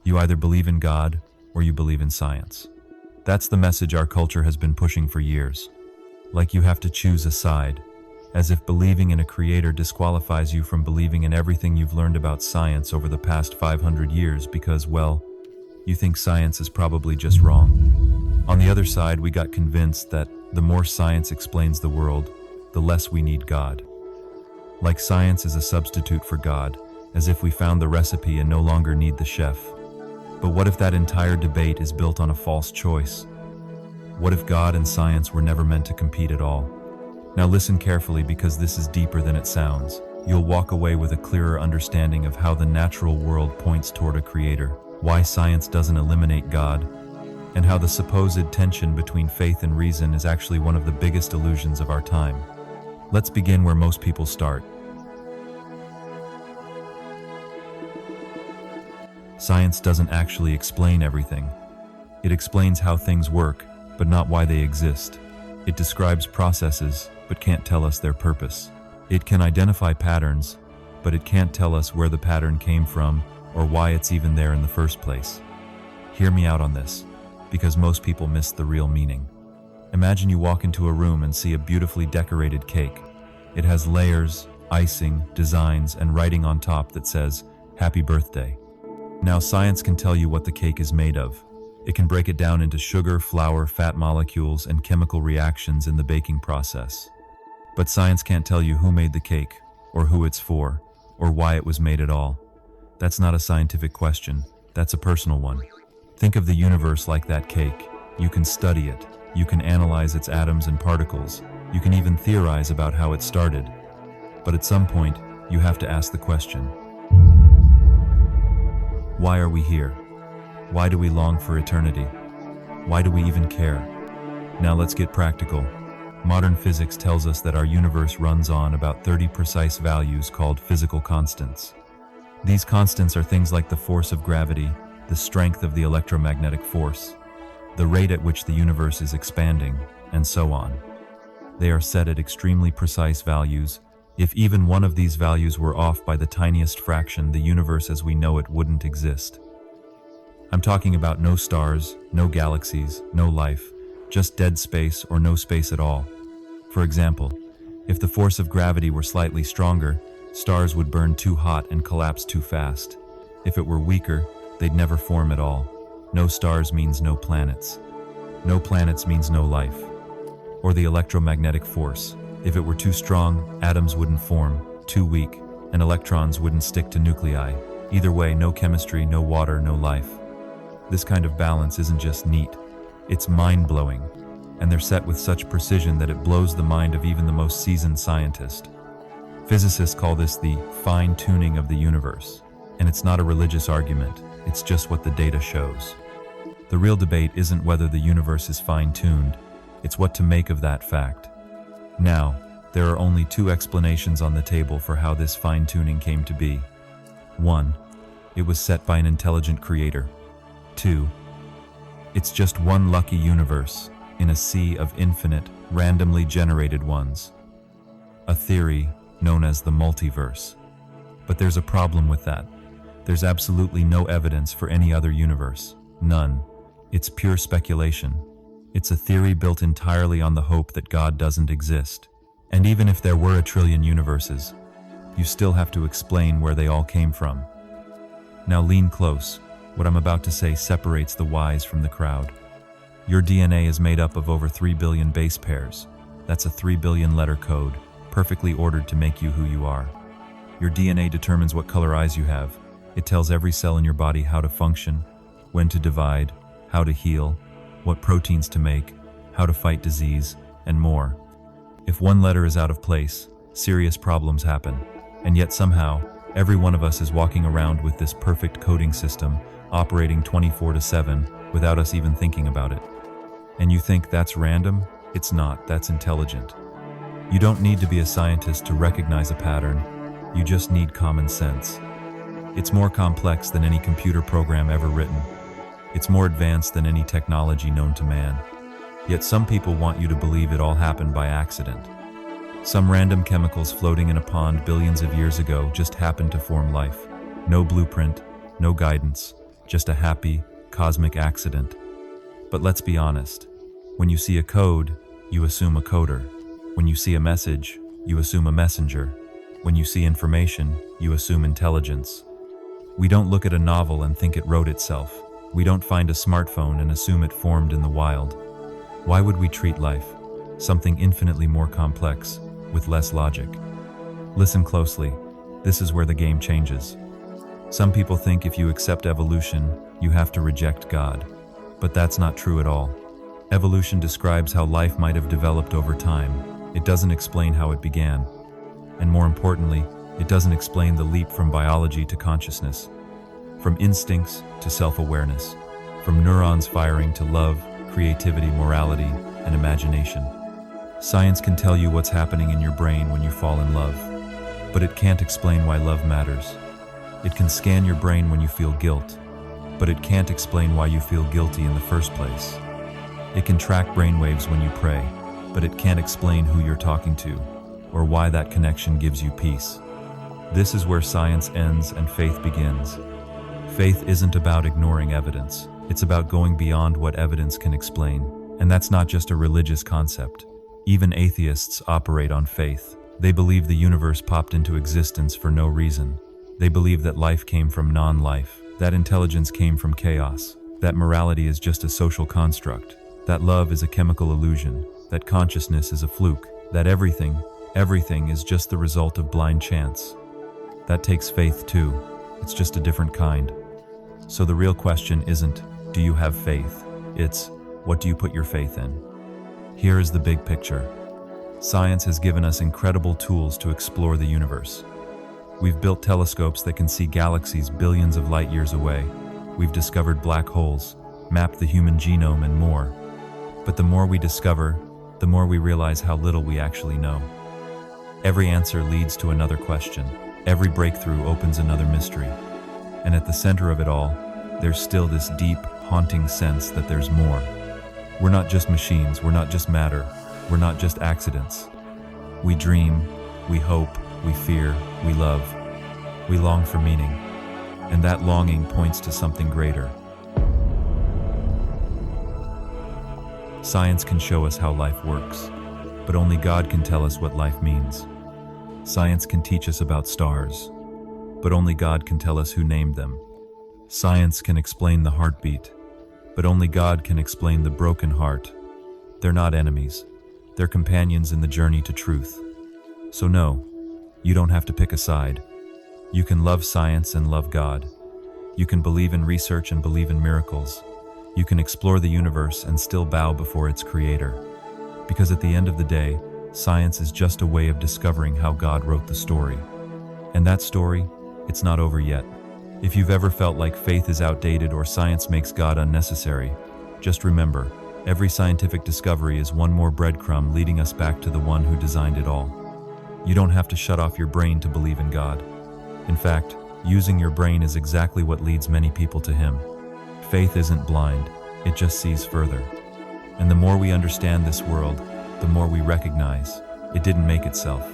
You either believe in God or you believe in science. That's the message our culture has been pushing for years. Like you have to choose a side, as if believing in a creator disqualifies you from believing in everything you've learned about science over the past 500 years because, well, you think science is probably just wrong. On the other side, we got convinced that the more science explains the world, the less we need God. Like science is a substitute for God, as if we found the recipe and no longer need the chef. But what if that entire debate is built on a false choice? What if God and science were never meant to compete at all? Now listen carefully, because this is deeper than it sounds. You'll walk away with a clearer understanding of how the natural world points toward a creator, why science doesn't eliminate God, and how the supposed tension between faith and reason is actually one of the biggest illusions of our time. Let's begin where most people start. Science doesn't actually explain everything. It explains how things work, but not why they exist. It describes processes, but can't tell us their purpose. It can identify patterns, but it can't tell us where the pattern came from or why it's even there in the first place. Hear me out on this, because most people miss the real meaning. Imagine you walk into a room and see a beautifully decorated cake. It has layers, icing, designs, and writing on top that says, "Happy birthday." Now science can tell you what the cake is made of. It can break it down into sugar, flour, fat molecules, and chemical reactions in the baking process. But science can't tell you who made the cake, or who it's for, or why it was made at all. That's not a scientific question, that's a personal one. Think of the universe like that cake. You can study it, you can analyze its atoms and particles, you can even theorize about how it started. But at some point, you have to ask the question, why are we here? Why do we long for eternity? Why do we even care? Now let's get practical. Modern physics tells us that our universe runs on about 30 precise values called physical constants. These constants are things like the force of gravity, the strength of the electromagnetic force, the rate at which the universe is expanding, and so on. They are set at extremely precise values. If even one of these values were off by the tiniest fraction, the universe as we know it wouldn't exist. I'm talking about no stars, no galaxies, no life, just dead space or no space at all. For example, if the force of gravity were slightly stronger, stars would burn too hot and collapse too fast. If it were weaker, they'd never form at all. No stars means no planets. No planets means no life. Or the electromagnetic force. If it were too strong, atoms wouldn't form, too weak, and electrons wouldn't stick to nuclei. Either way, no chemistry, no water, no life. This kind of balance isn't just neat, it's mind-blowing, and they're set with such precision that it blows the mind of even the most seasoned scientist. Physicists call this the fine-tuning of the universe, and it's not a religious argument, it's just what the data shows. The real debate isn't whether the universe is fine-tuned, it's what to make of that fact. Now, there are only two explanations on the table for how this fine-tuning came to be. 1. It was set by an intelligent creator. 2. It's just one lucky universe in a sea of infinite, randomly generated ones. A theory known as the multiverse. But there's a problem with that. There's absolutely no evidence for any other universe. None. It's pure speculation. It's a theory built entirely on the hope that God doesn't exist. And even if there were a trillion universes, you still have to explain where they all came from. Now lean close. What I'm about to say separates the wise from the crowd. Your DNA is made up of over 3 billion base pairs. That's a 3 billion letter code, perfectly ordered to make you who you are. Your DNA determines what color eyes you have. It tells every cell in your body how to function, when to divide, how to heal, what proteins to make, how to fight disease, and more. If one letter is out of place, serious problems happen. And yet somehow, every one of us is walking around with this perfect coding system, operating 24/7, without us even thinking about it. And you think that's random? It's not, that's intelligent. You don't need to be a scientist to recognize a pattern, you just need common sense. It's more complex than any computer program ever written. It's more advanced than any technology known to man. Yet some people want you to believe it all happened by accident. Some random chemicals floating in a pond billions of years ago just happened to form life. No blueprint, no guidance, just a happy, cosmic accident. But let's be honest. When you see a code, you assume a coder. When you see a message, you assume a messenger. When you see information, you assume intelligence. We don't look at a novel and think it wrote itself. We don't find a smartphone and assume it formed in the wild. Why would we treat life, something infinitely more complex, with less logic? Listen closely. This is where the game changes. Some people think if you accept evolution, you have to reject God. But that's not true at all. Evolution describes how life might have developed over time. It doesn't explain how it began. And more importantly, it doesn't explain the leap from biology to consciousness, from instincts to self-awareness, from neurons firing to love, creativity, morality, and imagination. Science can tell you what's happening in your brain when you fall in love, but it can't explain why love matters. It can scan your brain when you feel guilt, but it can't explain why you feel guilty in the first place. It can track brainwaves when you pray, but it can't explain who you're talking to, or why that connection gives you peace. This is where science ends and faith begins. Faith isn't about ignoring evidence. It's about going beyond what evidence can explain. And that's not just a religious concept. Even atheists operate on faith. They believe the universe popped into existence for no reason. They believe that life came from non-life, that intelligence came from chaos, that morality is just a social construct, that love is a chemical illusion, that consciousness is a fluke, that everything is just the result of blind chance. That takes faith too. It's just a different kind. So the real question isn't, do you have faith? It's, what do you put your faith in? Here is the big picture. Science has given us incredible tools to explore the universe. We've built telescopes that can see galaxies billions of light years away. We've discovered black holes, mapped the human genome, and more. But the more we discover, the more we realize how little we actually know. Every answer leads to another question. Every breakthrough opens another mystery. And at the center of it all, there's still this deep, haunting sense that there's more. We're not just machines, we're not just matter, we're not just accidents. We dream, we hope, we fear, we love. We long for meaning. And that longing points to something greater. Science can show us how life works, but only God can tell us what life means. Science can teach us about stars, but only God can tell us who named them. Science can explain the heartbeat, but only God can explain the broken heart. They're not enemies. They're companions in the journey to truth. So no, you don't have to pick a side. You can love science and love God. You can believe in research and believe in miracles. You can explore the universe and still bow before its creator. Because at the end of the day, science is just a way of discovering how God wrote the story. And that story, it's not over yet. If you've ever felt like faith is outdated or science makes God unnecessary, just remember, every scientific discovery is one more breadcrumb leading us back to the one who designed it all. You don't have to shut off your brain to believe in God. In fact, using your brain is exactly what leads many people to Him. Faith isn't blind, it just sees further. And the more we understand this world, the more we recognize it didn't make itself.